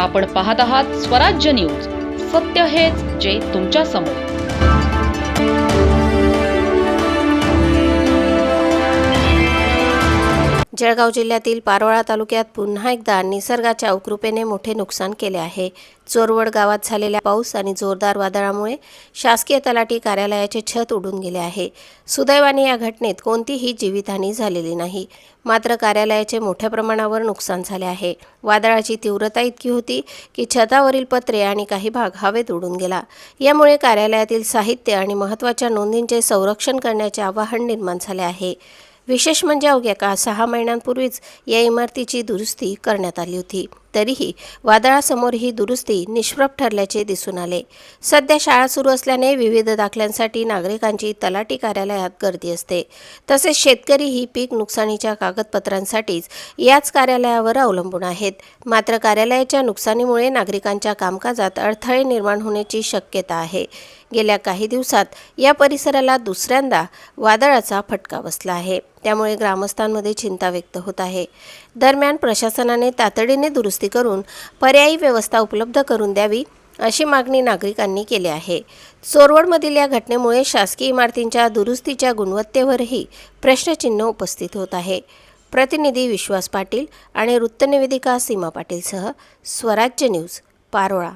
आपण पाहत आहात स्वराज्य न्यूज. सत्य हेच जे तुमच्या समोर. जळगाव जिल्ह्यातील पारोळा तालुक्यात पुन्हा एकदा निसर्गाच्या उकृपेने मोठे नुकसान केले आहे. चोरवड गावात झालेल्या पाऊस आणि जोरदार वादळामुळे शासकीय तलाठी कार्यालयाचे छत उडून गेले आहे. सुदैवाने या घटनेत कोणतीही जीवितहानी झालेली नाही. मात्र कार्यालयाचे मोठ्या प्रमाणावर नुकसान झाले आहे. वादळाची तीव्रता इतकी होती की छतावरील पत्रे आणि काही भाग हवेत उडून गेला. यामुळे कार्यालयातील साहित्य आणि महत्त्वाच्या नोंदींचे संरक्षण करण्याचे आवाहन निर्माण झाले आहे. विशेष म्हणजे अवघ्या 6 महिन्यांपूर्वीच या इमारतीची दुरुस्ती करण्यात आली होती. तरीही वादळासमोर ही दुरुस्ती निष्प्रभ ठरल्याचे दिसून आले. सध्या शाळा सुरू असल्याने विविध दाखल्यांसाठी नागरिकांची तलाठी कार्यालयात गर्दी असते. तसेच शेतकरीही पीक नुकसानीच्या कागदपत्रांसाठीच याच कार्यालयावर अवलंबून आहेत. मात्र कार्यालयाच्या नुकसानीमुळे नागरिकांच्या कामकाजात अडथळे निर्माण होण्याची शक्यता आहे. गेल्या काही दिवसात या परिसराला दुसऱ्यांदा वादळाचा फटका बसला आहे. त्यामुळे ग्रामस्थांमध्ये चिंता व्यक्त होत आहे. दरम्यान प्रशासनाने तातडीने दुरुस्ती करून पर्यायी व्यवस्था उपलब्ध करून द्यावी अशी मागणी नागरिकांनी केली आहे. चोरवडमधील या घटनेमुळे शासकीय इमारतींच्या दुरुस्तीच्या गुणवत्तेवरही प्रश्नचिन्ह उपस्थित होत आहे. प्रतिनिधी विश्वास पाटील आणि वृत्तनिवेदिका सीमा पाटीलसह स्वराज्य न्यूज, पारोळा.